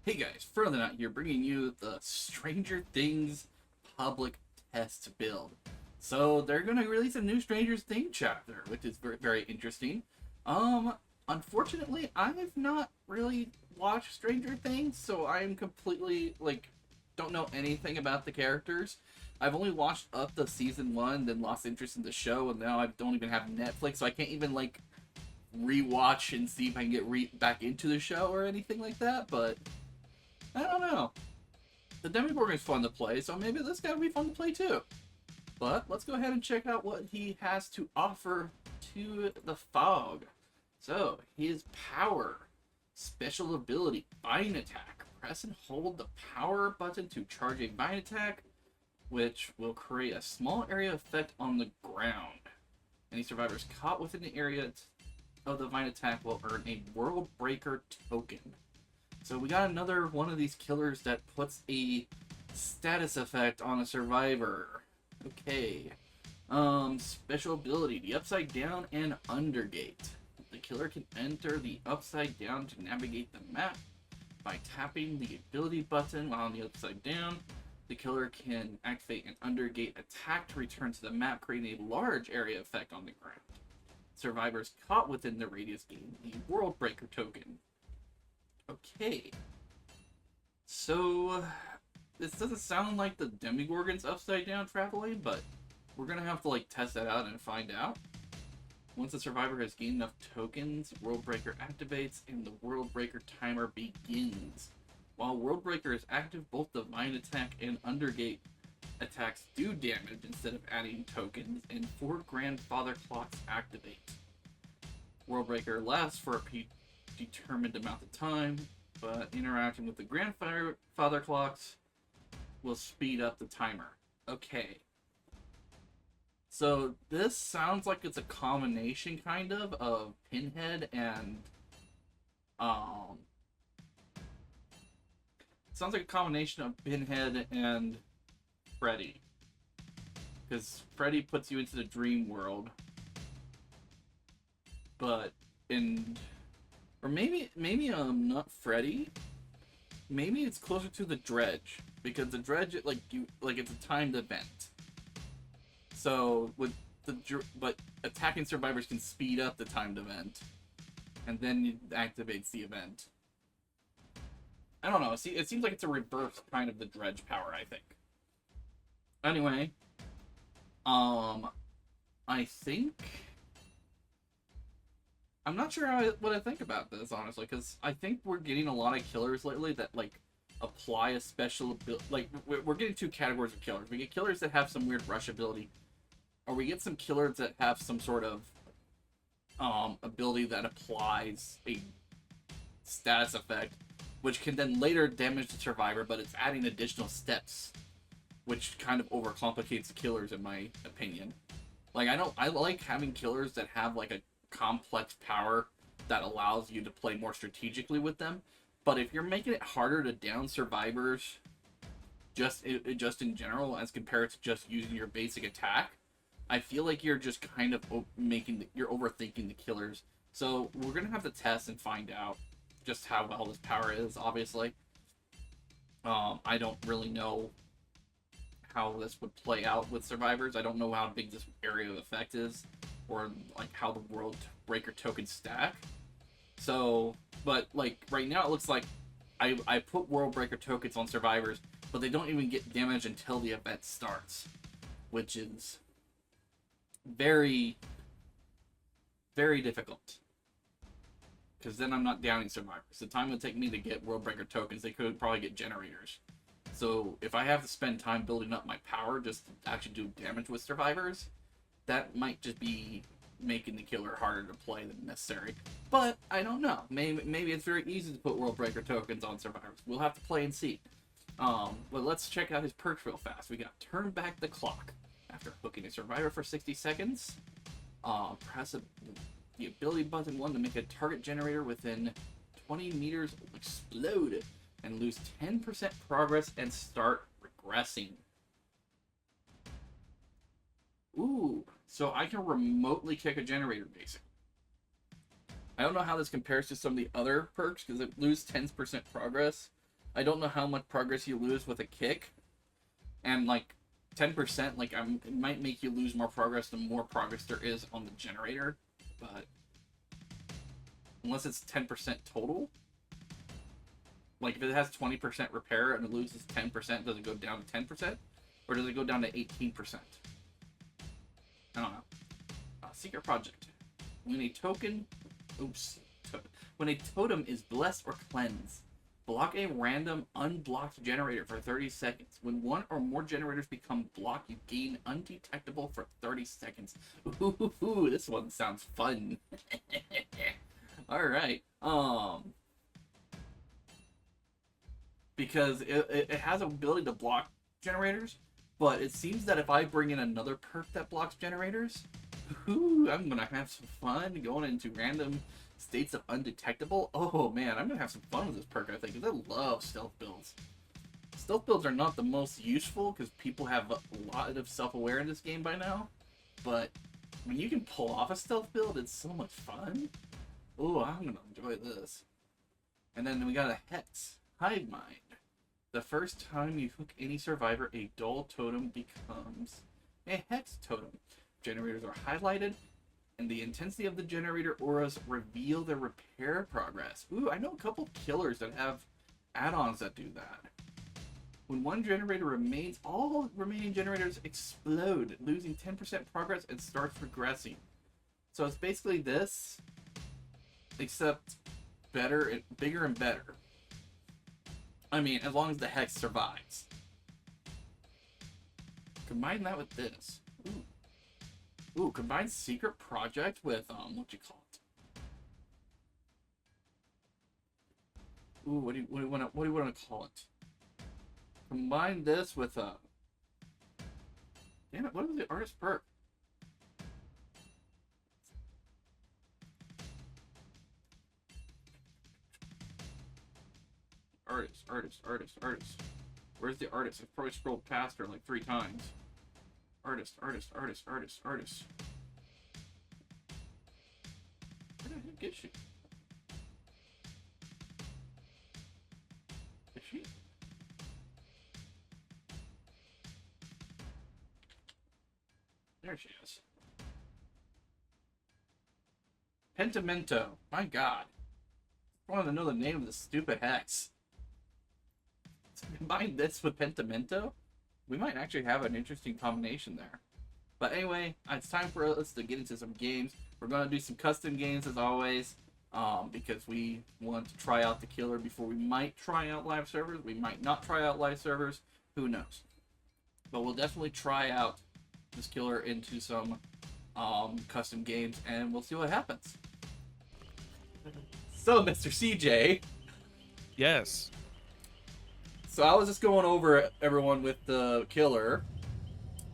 Hey guys, Further Not here, bringing you the Stranger Things public test build. So they're gonna release a new Stranger Things chapter, which is very, very interesting. Unfortunately, I've not really watched Stranger Things, so I'm completely don't know anything about the characters. I've only watched up to season one, then lost interest in the show, and now I don't even have Netflix, so I can't even rewatch and see if I can get back into the show or anything like that. But I don't know. The Demogorgon is fun to play, so maybe this guy will be fun to play too. But let's go ahead and check out what he has to offer to the Fog. So, his power, special ability, Vine Attack. Press and hold the power button to charge a Vine Attack, which will create a small area effect on the ground. Any survivors caught within the area of the Vine Attack will earn a World Breaker token. So we got another one of these killers that puts a status effect on a survivor. Okay. Special ability, the Upside Down and Undergate. The killer can enter the Upside Down to navigate the map by tapping the ability button while on the Upside Down. The killer can activate an Undergate attack to return to the map, creating a large area effect on the ground. Survivors caught within the radius gain the World Breaker token. Okay. So, this doesn't sound like the Demogorgon's upside down traveling, but we're gonna have to test that out and find out. Once the survivor has gained enough tokens, World Breaker activates and the World Breaker timer begins. While World Breaker is active, both the Vine Attack and Undergate attacks do damage instead of adding tokens, and 4 Grandfather Clocks activate. World Breaker lasts for a determined amount of time, but interacting with the Grandfather Clocks will speed up the timer. Okay. So this sounds like it's a combination of Pinhead and sounds like a combination of Pinhead and Freddy. Because Freddy puts you into the dream world. But or maybe not Freddy. Maybe it's closer to the Dredge, because the Dredge it's a timed event. So but attacking survivors can speed up the timed event, and then it activates the event. I don't know. See, it seems like it's a reverse kind of the Dredge power, I think. Anyway, I think I'm not sure what I think about this, honestly, because I think we're getting a lot of killers lately that apply a special ability. We're getting 2 categories of killers. We get killers that have some weird rush ability, or we get some killers that have some sort of ability that applies a status effect, which can then later damage the survivor, but it's adding additional steps, which kind of overcomplicates the killers, in my opinion. I like having killers that have a complex power that allows you to play more strategically with them. But if you're making it harder to down survivors just in general as compared to just using your basic attack, I feel like you're just kind of you're overthinking the killers. So we're gonna have to test and find out just how well this power is, obviously. I don't really know how this would play out with survivors. I don't know how big this area of effect is, or how the World Breaker tokens stack. So, but right now it looks like I put World Breaker tokens on survivors, but they don't even get damage until the event starts, which is very, very difficult. Because then I'm not downing survivors. The time it would take me to get World Breaker tokens, they could probably get generators. So if I have to spend time building up my power just to actually do damage with survivors, that might just be making the killer harder to play than necessary. But I don't know. Maybe it's very easy to put World Breaker tokens on survivors. We'll have to play and see. But let's check out his perks real fast. We got Turn Back the Clock. After hooking a survivor for 60 seconds, press the ability button 1 to make a target generator within 20 meters explode and lose 10% progress and start regressing. Ooh, so I can remotely kick a generator, basically. I don't know how this compares to some of the other perks, because it loses 10% progress, I don't know how much progress you lose with a kick, and like 10%, like it might make you lose more progress the more progress there is on the generator, but unless it's 10% total, like if it has 20% repair and it loses 10%, does it go down to 10%, or does it go down to 18%? I don't know. Secret project. When a token, when a totem is blessed or cleansed, block a random unblocked generator for 30 seconds. When one or more generators become blocked, you gain undetectable for 30 seconds. Ooh, this one sounds fun. Alright. Because it has an ability to block generators, but it seems that if I bring in another perk that blocks generators, ooh, I'm gonna have some fun going into random states of undetectable. Oh man, I'm gonna have some fun with this perk, I think, because I love stealth builds. Stealth builds are not the most useful because people have a lot of self-aware in this game by now, but when you can pull off a stealth build, it's so much fun. Oh, I'm gonna enjoy this. And then we got a Hex. Hive Mind. The first time you hook any survivor, a dull totem becomes a Hex totem. Generators are highlighted, and the intensity of the generator auras reveal their repair progress. Ooh, I know a couple killers that have add-ons that do that. When one generator remains, all remaining generators explode, losing 10% progress and starts regressing. So it's basically this, except better and bigger and better. I mean, as long as the Hex survives. Combine that with this. Ooh, combine Secret Project with, what you call it? Ooh, what do you want to call it? Combine this with, damn it, what is the artist perk? Artist. Where's the artist? I've probably scrolled past her like 3 times. Artist. Where the heck is she? Is she? There she is. Pentimento. My god. I wanted to know the name of this stupid Hex. Combine this with Pentimento, we might actually have an interesting combination there. But anyway, it's time for us to get into some games. We're going to do some custom games as always, because we want to try out the killer before we might try out live servers. We might not try out live servers. Who knows? But we'll definitely try out this killer into some custom games, and we'll see what happens. So, Mr. CJ. Yes. So I was just going over everyone with the killer,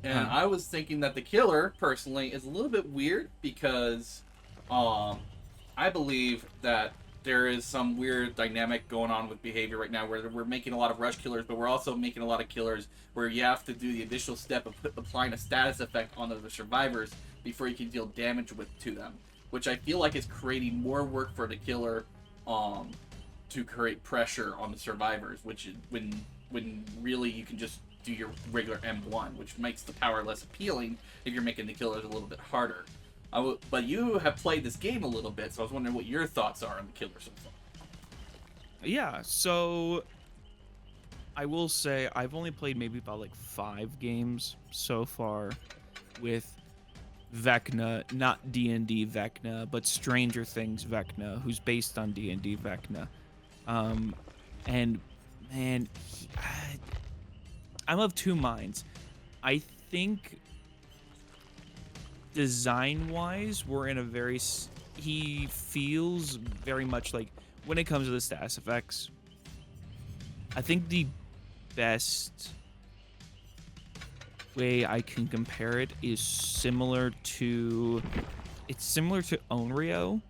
and I was thinking that the killer, personally, is a little bit weird because I believe that there is some weird dynamic going on with behavior right now where we're making a lot of rush killers, but we're also making a lot of killers where you have to do the additional step of applying a status effect onto the survivors before you can deal damage to them, which I feel like is creating more work for the killer to create pressure on the survivors, which is when really you can just do your regular M1, which makes the power less appealing if you're making the killers a little bit harder. But you have played this game a little bit, so I was wondering what your thoughts are on the killer so far. Yeah, so I will say I've only played maybe about like 5 games so far with Vecna, not D&D Vecna, but Stranger Things Vecna, who's based on D&D Vecna. And man, I'm of 2 minds. I think design-wise, we're in a very... He feels very much like, when it comes to the status effects, I think the best way I can compare it is similar to... It's similar to Onryo,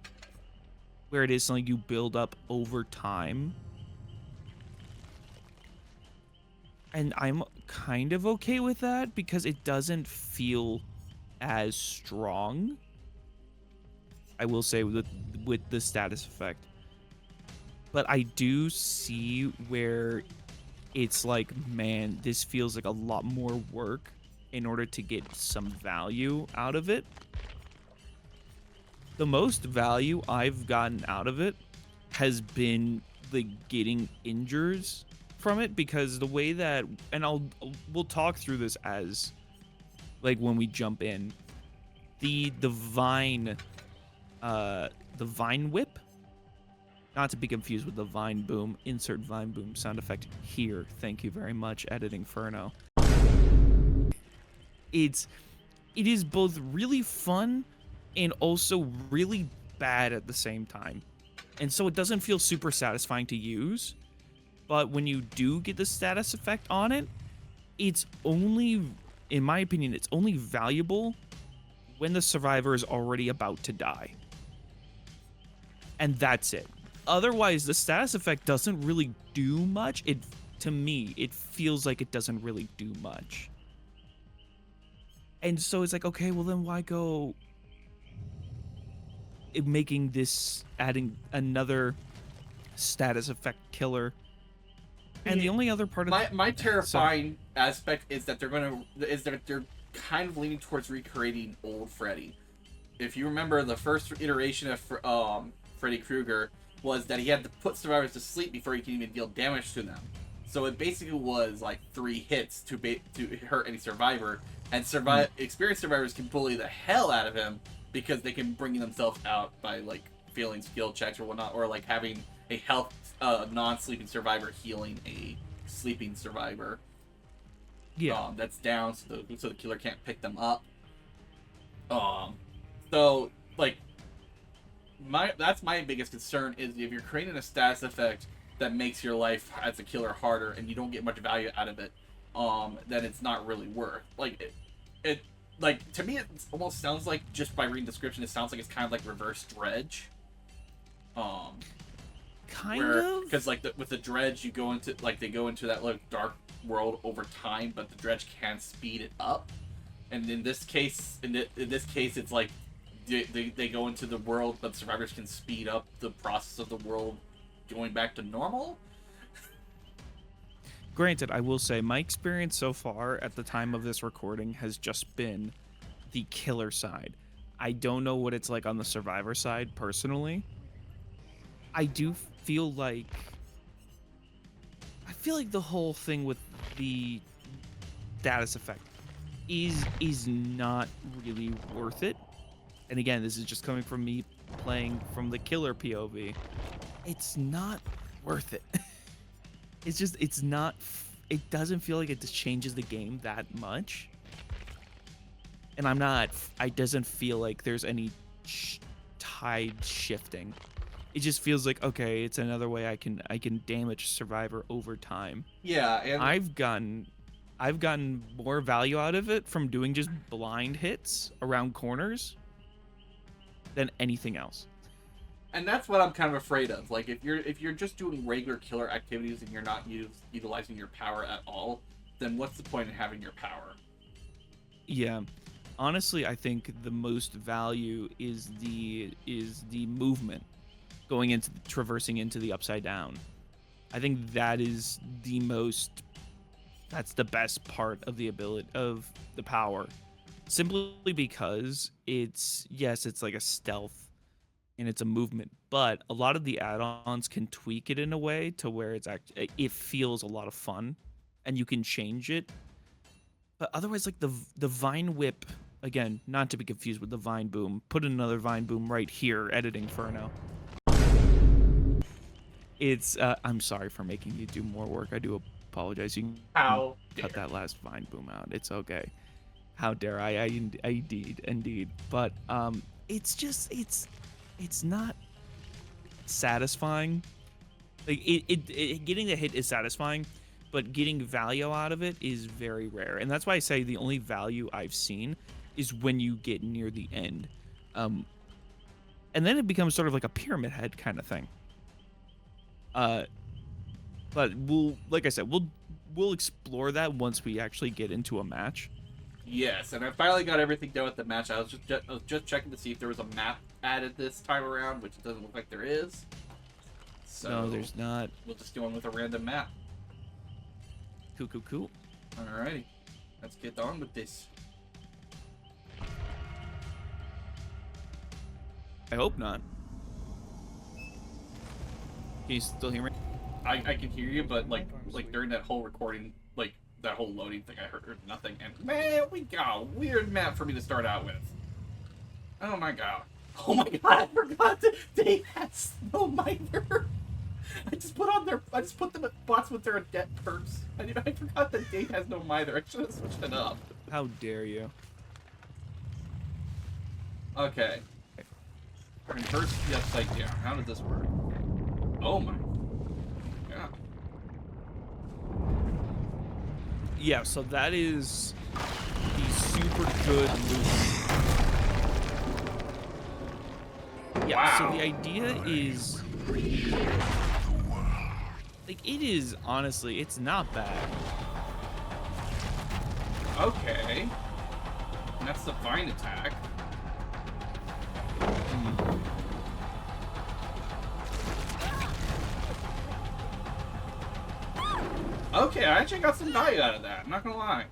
where it is something you build up over time. And I'm kind of okay with that because it doesn't feel as strong, I will say, with the status effect. but I do see where it's like, man, this feels like a lot more work in order to get some value out of it. The most value I've gotten out of it has been the getting injures from it, because the way that, and we'll talk through this as like when we jump in, the vine whip, not to be confused with the vine boom, insert vine boom sound effect here, thank you very much, editing Ferno. It is both really fun and also really bad at the same time. And so it doesn't feel super satisfying to use, but when you do get the status effect on it, it's only, in my opinion, it's only valuable when the survivor is already about to die. And that's it. Otherwise, the status effect doesn't really do much. To me, it feels like it doesn't really do much. And so it's like, okay, well then why go making this, adding another status effect killer? And the only other part of my terrifying aspect is that they're kind of leaning towards recreating old Freddy. If you remember, the first iteration of Freddy Krueger was that he had to put survivors to sleep before he can even deal damage to them. So it basically was like 3 hits to hurt any survivor, and experienced survivors can bully the hell out of him because they can bring themselves out by like failing skill checks or whatnot, or like having a health non-sleeping survivor healing a sleeping survivor. Yeah. That's down, so the killer can't pick them up. So like that's my biggest concern, is if you're creating a status effect that makes your life as a killer harder and you don't get much value out of it, then it's not really worth. Like it like, to me, it almost sounds like, just by reading the description, it sounds like it's kind of like reverse dredge. Kind of, because like with the dredge, you go into they go into that like dark world over time, but the dredge can speed it up. And in this case, it's like they go into the world, but survivors can speed up the process of the world going back to normal. Granted, I will say my experience so far at the time of this recording has just been the killer side. I don't know what it's like on the survivor side personally. I do feel like the whole thing with the status effect is not really worth it. And again, this is just coming from me playing from the killer POV. It's not worth it. It's not, it doesn't feel like it just changes the game that much. And it doesn't feel like there's any tide shifting. It just feels like, okay, it's another way I can damage survivor over time. Yeah, and I've gotten more value out of it from doing just blind hits around corners than anything else. And that's what I'm kind of afraid of. Like, if you're just doing regular killer activities and you're not utilizing your power at all, then what's the point in having your power? Yeah. Honestly, I think the most value is the movement, going into traversing into the upside down. I think that is that's the best part of the ability of the power, simply because it's like a stealth and it's a movement, but a lot of the add-ons can tweak it in a way to where it feels a lot of fun and you can change it. But otherwise, like the vine whip, again, not to be confused with the vine boom, put another vine boom right here, editing Ferno. It's I'm sorry for making you do more work. I do apologize. You can cut that last vine boom out. It's okay. How dare I? Indeed. But it's not satisfying. Like getting the hit is satisfying, but getting value out of it is very rare. And that's why I say the only value I've seen is when you get near the end. And then it becomes sort of like a pyramid head kind of thing. But like I said, we'll explore that once we actually get into a match. Yes, and I finally got everything done with the match. I was just checking to see if there was a map added this time around, which it doesn't look like there is. So No, there's not. we'll just go on with a random map. Cool. Alrighty, let's get on with this. I hope not. Can you still hear me? I can hear you, but like during that whole recording, like that whole loading thing, I heard nothing. And man, we got a weird map for me to start out with. Oh my god. Oh my god, I forgot that they had snow miter. I just put them at bots with their debt perks. I forgot that Dave has no miter. I should have switched it up. How dare you? Okay. Reverse the upside down. How does this work? Oh my god. Yeah, so that is the super good loop. Yeah, Wow. so the idea is, like, it is, honestly, it's not bad. Okay. And that's the vine attack. Okay, I actually got some value out of that. I'm not gonna lie.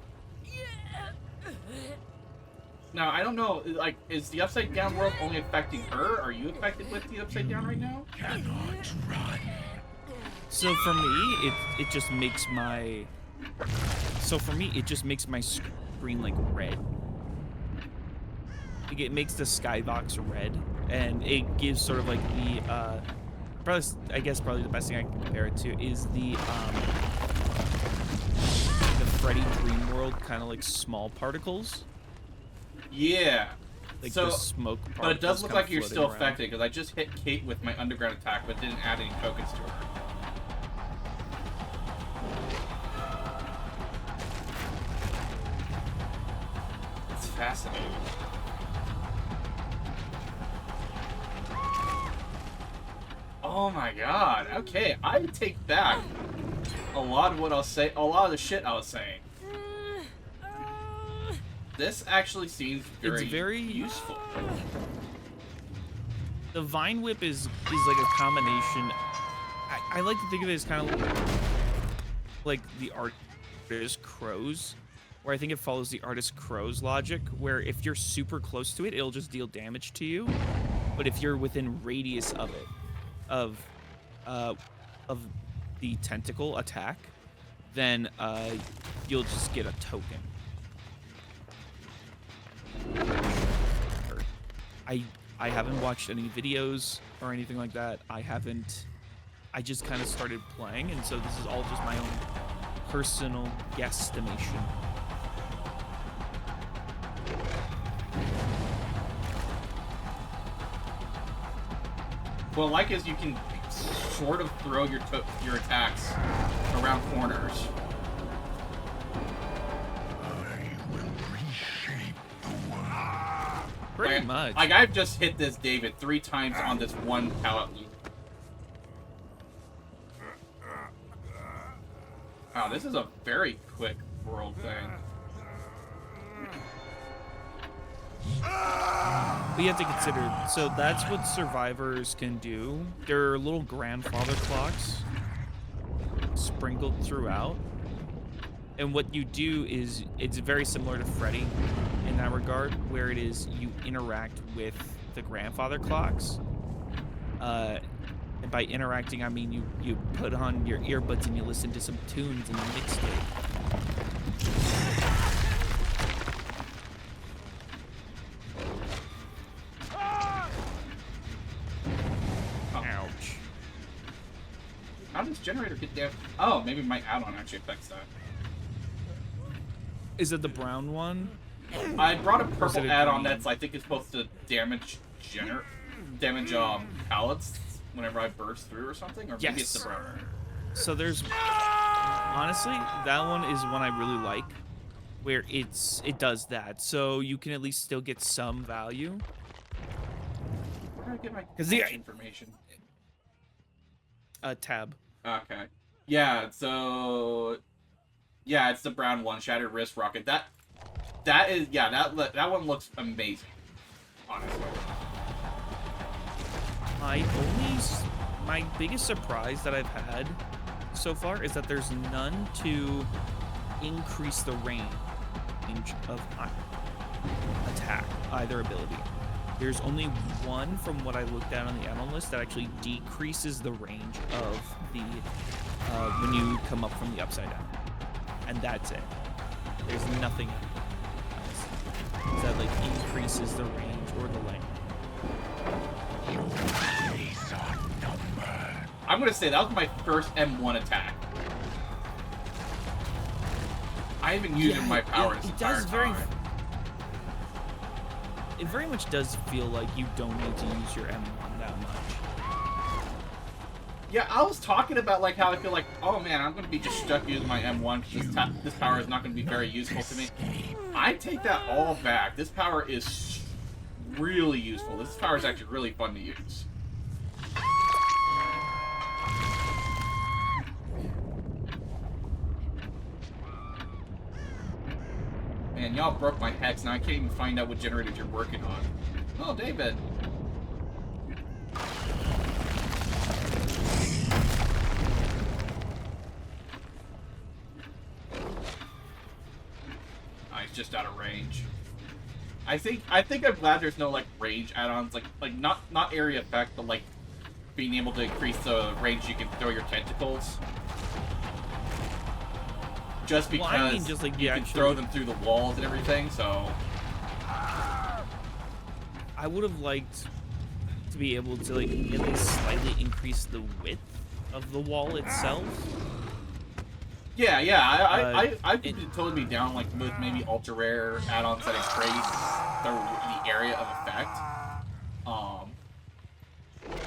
Now, I don't know, like, is the upside down world only affecting her? Are you affected with the upside down right now? So for me, it just makes my... So for me, it just makes my screen, like, red. Like, it makes the skybox red, and it gives sort of, like, the, probably, I guess probably the best thing I can compare it to is the Freddy Dream World kind of, like, small particles. Yeah. Like So, the smoke particles. but it does look kinda like you're floating still around. affected, because I just hit Kate with my underground attack, but didn't add any tokens to her. It's fascinating. Oh my god. Okay, I take back a lot of what I'll say, a lot of the shit I was saying. This actually seems very useful. The Vine Whip is like a combination. I like to think of it as kind of like the artist crows, where I think it follows the artist crow's logic, where if you're super close to it, it'll just deal damage to you, but if you're within radius of it, of the tentacle attack, then you'll just get a token. I haven't watched any videos or anything like that. I just kind of started playing, and so this is all just my own personal guesstimation. What I like is you can sort of throw your attacks around corners. Pretty much. Like, I've just hit this David 3 times on this one pallet loop. Wow, this is a very quick world thing. But you have to consider, so that's what survivors can do. There are little grandfather clocks sprinkled throughout. And what you do is, it's very similar to Freddy in that regard, where it is you interact with the grandfather clocks. And by interacting, I mean you put on your earbuds and you listen to some tunes and you mix it. Ouch. How does generator get down? Oh, maybe my add-on actually affects that. Is it the brown one? I brought a Or is purple it add-on green? that's, I think, is supposed to damage pallets whenever I burst through or something, or maybe it's the Yes. brown one. So there's, honestly, that one is one I really like, where it does that. So you can at least still get some value. Where do I get my 'Cause the- information? Tab. Okay. Yeah, so... Yeah, it's the brown one, Shattered Wrist Rocket. That is... Yeah, that one looks amazing. Honestly. My only my biggest surprise that I've had so far is that there's none to increase the range of attack, either ability. There's only one from what I looked at on the add-on list that actually decreases the range of the when you come up from the upside down, and that's it. There's nothing else that like increases the range or the length. I'm gonna say that was my first M1 attack. I haven't used my power this entire time. It very much does feel like you don't need to use your M1 that much. Yeah, I was talking about like how I feel like, oh man, I'm gonna be just stuck using my M1 because this power is not gonna be very useful to me. I take that all back. This power is really useful. This power is actually really fun to use. Man, y'all broke my hex, now I can't even find out what generators you're working on. Oh, David. Oh, he's just out of range. I think I'm glad there's no like range add-ons, like not area effect, but like being able to increase the range you can throw your tentacles. Just because well, I mean, just like you can throw them through the walls and everything, so... I would have liked to be able to like at least slightly increase the width of the wall itself. Yeah, I could totally be down like with maybe ultra rare add-ons that increase the area of effect.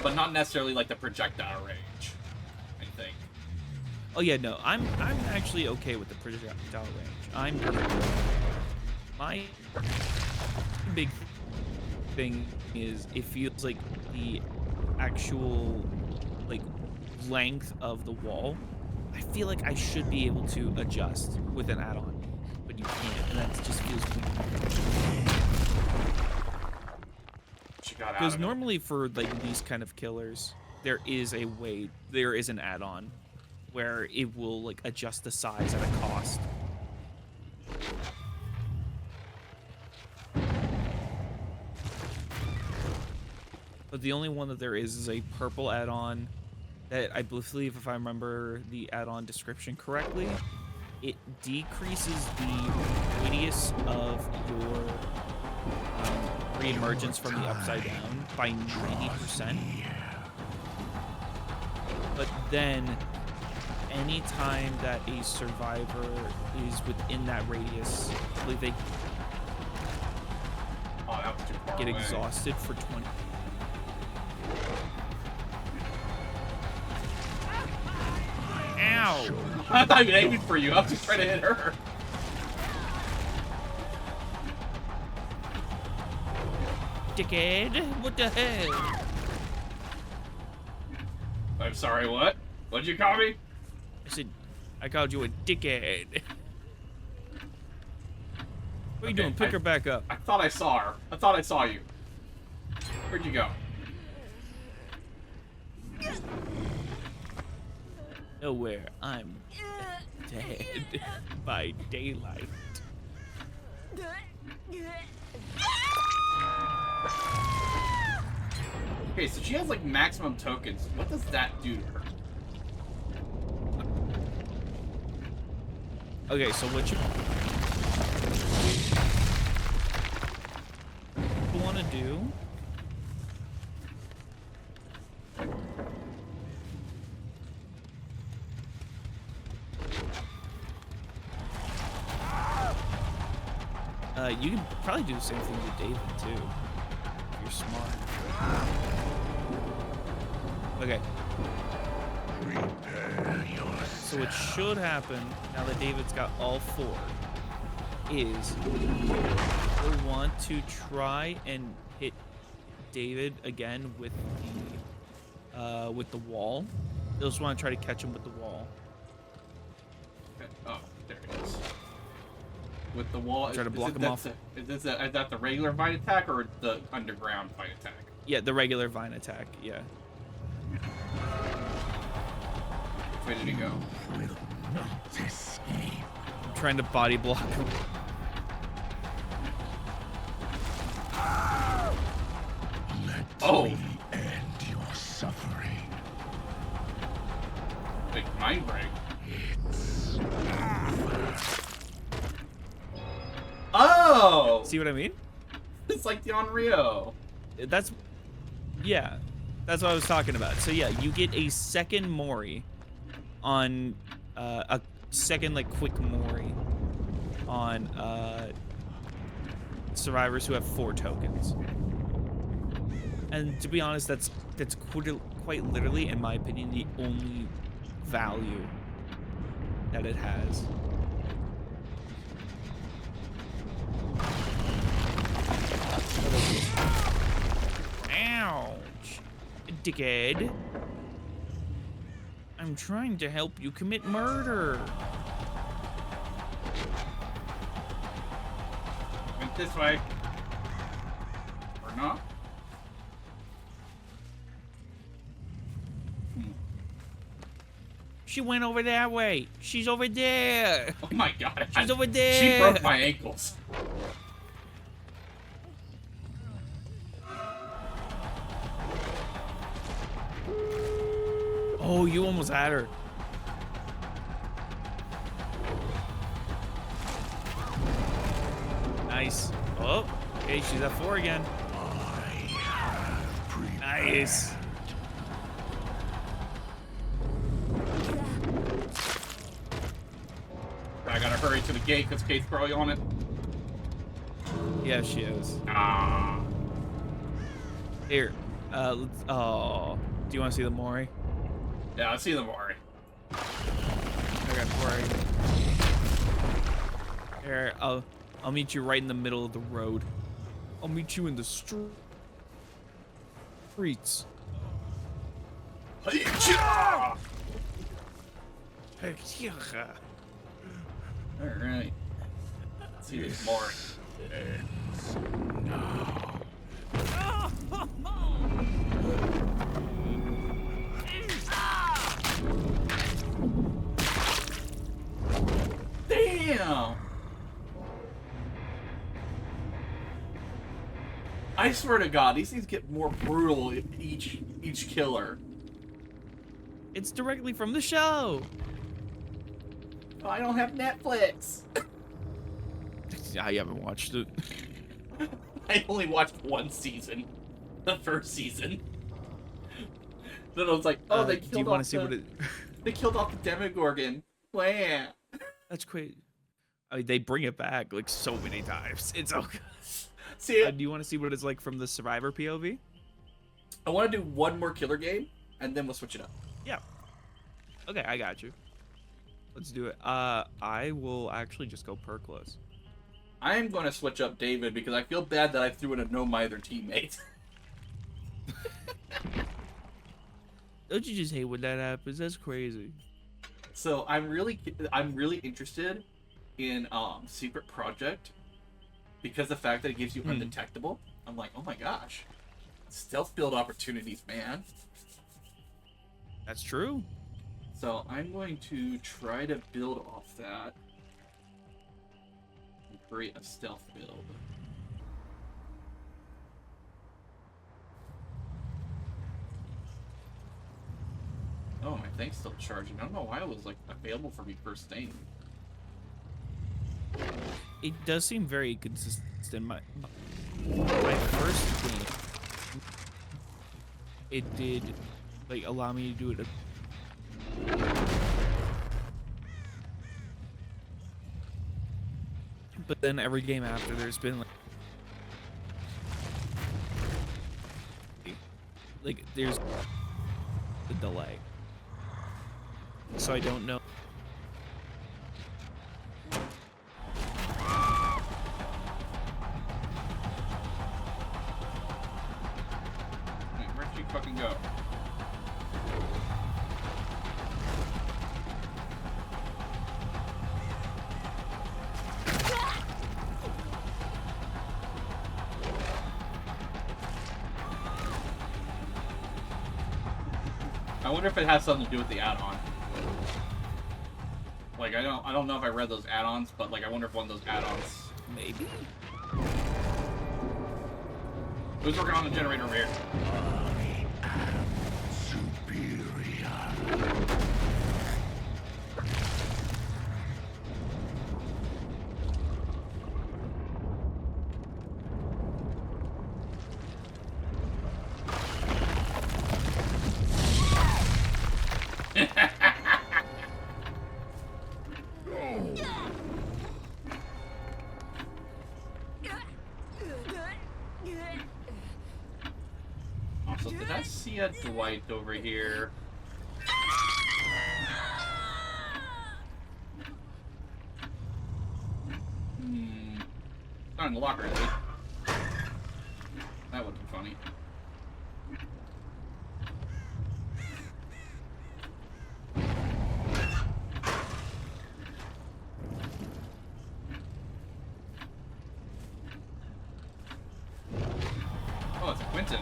But not necessarily like the projectile range, I think. Oh yeah, no, I'm actually okay with the projectile range. My big thing is it feels like the actual like length of the wall. I feel like I should be able to adjust with an add-on, but you can't, and that just feels weird. Because normally for like these kind of killers, there is an add-on where it will like adjust the size at a cost. But the only one that there is a purple add-on that I believe, if I remember the add-on description correctly, it decreases the radius of your re-emergence from the upside down by 90%. But then anytime that a survivor is within that radius, I believe they get exhausted for 20. Ow! I'm not even aiming for you. I'm just trying to hit her. Dickhead! What the hell? I'm sorry, what? What'd you call me? I said, I called you a dickhead. What are you doing? Pick her back up. I thought I saw her. I thought I saw you. Where'd you go? Nowhere. I'm dead by daylight. Okay, so she has like maximum tokens. What does that do to her? Okay, so what you want to do? You can probably do the same thing with David too, if you're smart. Okay. So what should happen now that David's got all four is we'll want to try and hit David again with the wall. You'll just want to try to catch him with the wall. Okay. Oh, there it is. With the wall. Try to block him off. Is that the regular vine attack or the underground vine attack? Yeah, the regular vine attack. Yeah. Which way did he go? I'm trying to body block him. Oh! End your suffering. Big mind break. Oh! See what I mean? It's like the Onryo. That's that's what I was talking about. So yeah, you get a second Mori on a second like quick Mori on survivors who have 4 tokens. And to be honest, that's quite literally, in my opinion, the only value that it has. Ouch, dickhead. I'm trying to help you commit murder. Went this way. Or not? She went over that way. She's over there. Oh my god. She's over there. She broke my ankles. Oh, you almost had her. Nice. Oh, okay, she's at 4 again. Nice. I gotta hurry to the gate because Kate's probably on it. Yeah, she is. Ah. Here. Oh. Do you want to see the Mori? Yeah, I see the Mori. Okay, where are you? Here, I'll meet you right in the middle of the road. I'll meet you in the streets. Alright. Let's see this Mori. Damn! I swear to God, these things get more brutal each killer. It's directly from the show. Oh, I don't have Netflix. I haven't watched it. I only watched 1 season, the first season. Then I was like, oh, they killed do you want to see what it? They killed off the Demogorgon. Wow. That's great. I mean, they bring it back like so many times. It's so good. See, Do you want to see what it's like from the survivor POV? I want to do one more killer game, and then we'll switch it up. Yeah. Okay, I got you. Let's do it. I will actually just go perkless. I am going to switch up David because I feel bad that I threw in a no-mither teammate. Don't you just hate when that happens? That's crazy. So I'm really interested in Secret Project because the fact that it gives you undetectable. I'm like, oh my gosh, stealth build opportunities, man. That's true. So I'm going to try to build off that and create a stealth build. Oh, my thing's still charging. I don't know why it was like available for me first thing. It does seem very consistent. My first game, it did like allow me to do it. But then every game after, there's been like there's a delay. So I don't know. Wait, where'd you fucking go? I wonder if it has something to do with the add-on. Like, I don't know if I read those add-ons, but like, I wonder if one of those add-ons. Maybe. Who's working on the generator over here? Superior. Also, did I see a Dwight over here? Not in the locker, is it? That would be funny. Oh, it's Quentin.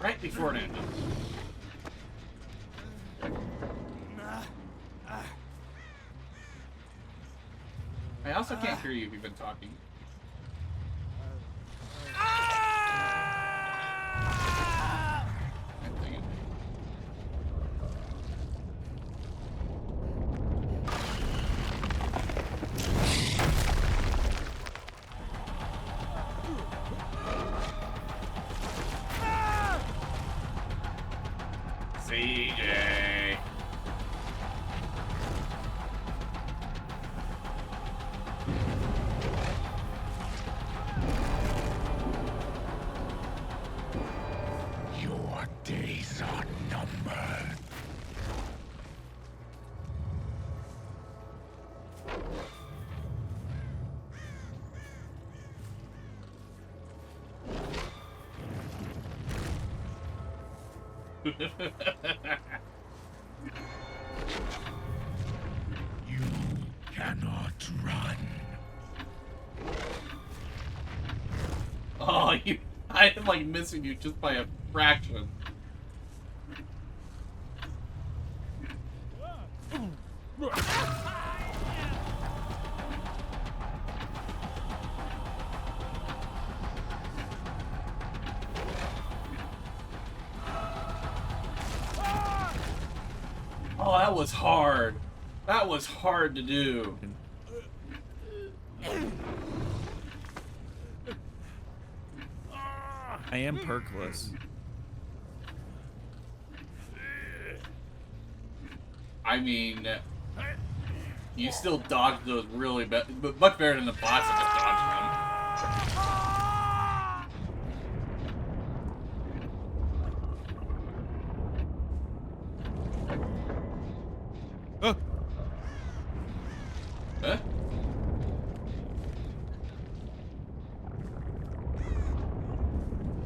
Right before it ended. I also can't hear you if you've been talking. Dang it. CJ. Your days are numbered. You cannot run. Oh, I am like missing you just by a fraction. Oh, that was hard. That was hard to do. I am perkless. I mean, you still dodged those really but much better than the bots that just dodged them. Oh, Huh?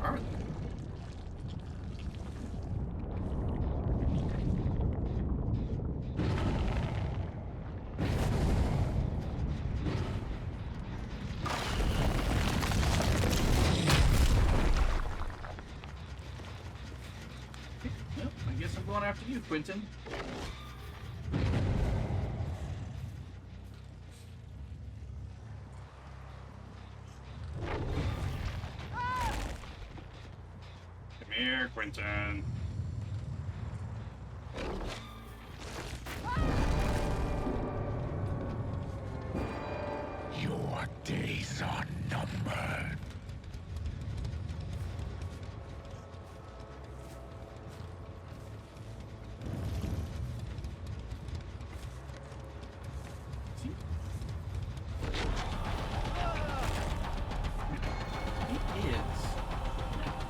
Are they? Yep, I guess I'm going after you, Quentin. Come here, Quentin. Your days are numbered. See? It is.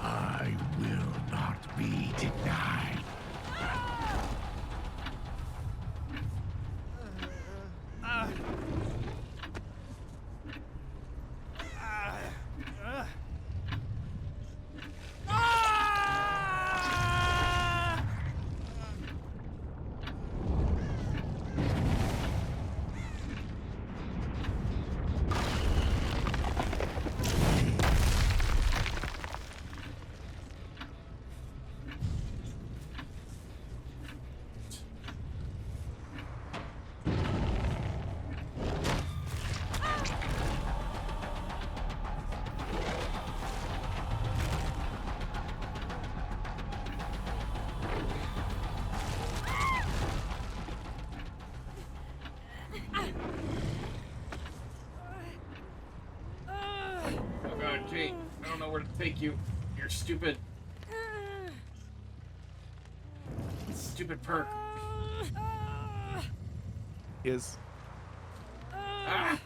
I will not be denied. fake you. You're stupid. Stupid perk. Is Ah!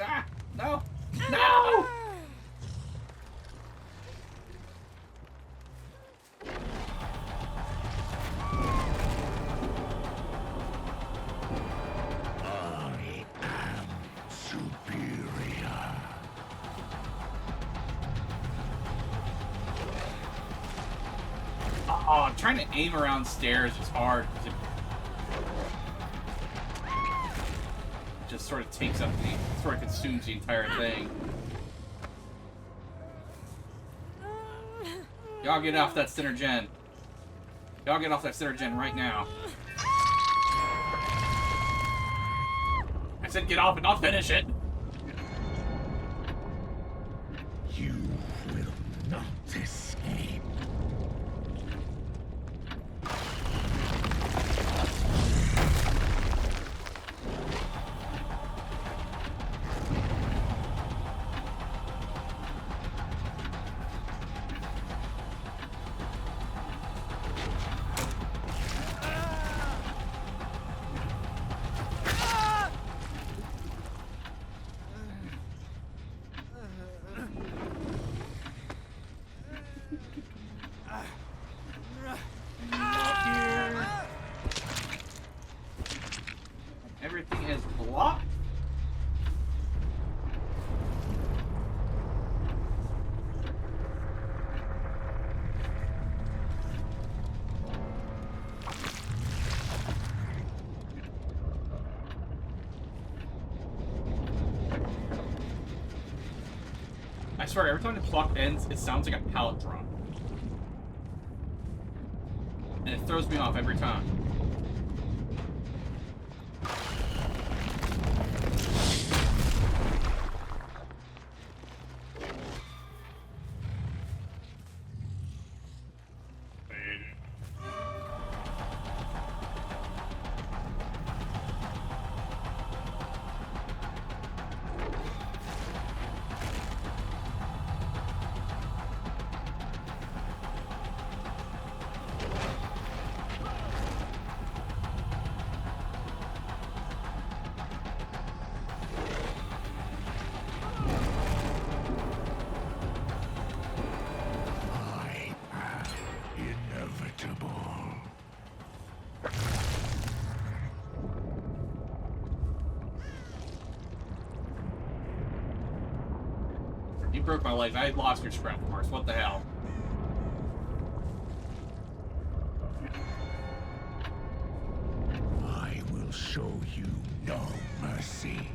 Ah! No! No! I am superior. Oh, trying to aim around stairs is hard. It just sort of takes up sort of consumes the entire thing. Y'all get off that center gen. Y'all get off that center gen right now. I said get off and not finish it. You will not escape. Everything is blocked. I swear, every time the clock ends, it sounds like a pallet drop. And it throws me off every time. I am inevitable. You broke my leg. I lost your scrap marks. What the hell? I will show you no mercy.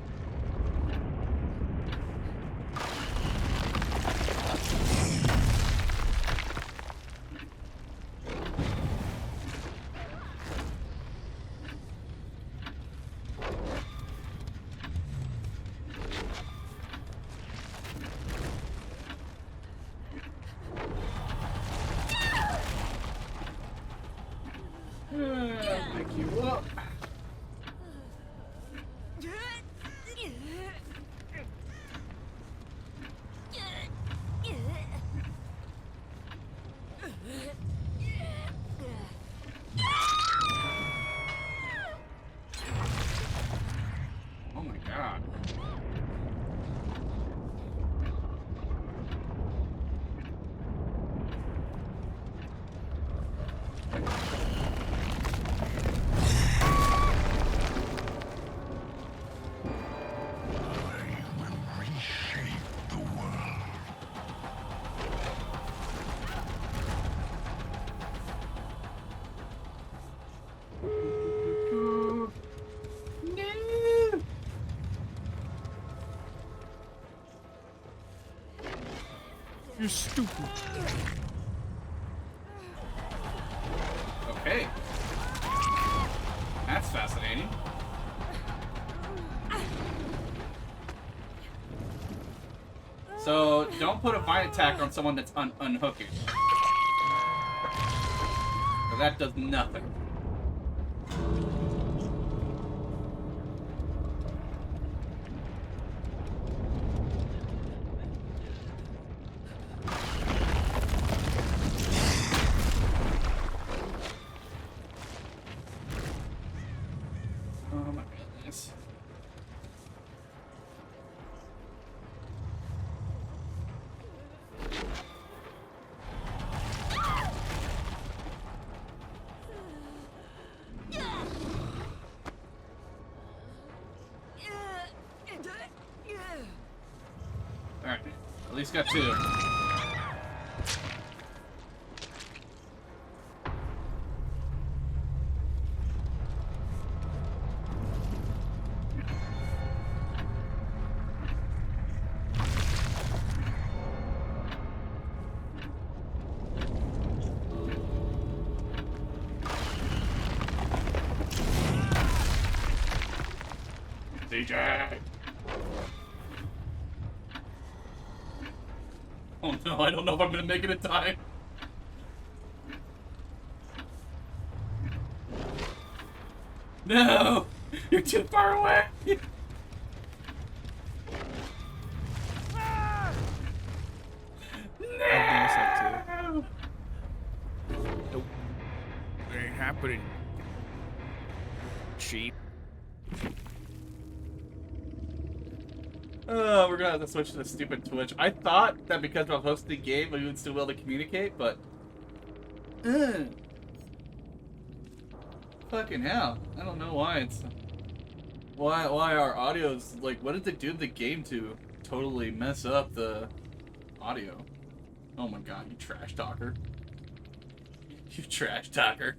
Pick you up. Oh my god. I will reshape the world. No. you're stupid. Okay. That's fascinating. So, don't put a vine attack on someone that's unhooking. So that does nothing. At least got 2. DJ! Oh no, I don't know if I'm gonna make it in time. No! You're too far away! No! Nope. It ain't happening. Cheap. We're gonna have to switch to the stupid Twitch. I thought that because I'm hosting the game, we would still be able to communicate, but... Fucking hell. I don't know why it's... Why our audio's... Like, what did they do to the game to totally mess up the audio? Oh my god, you trash talker. You trash talker.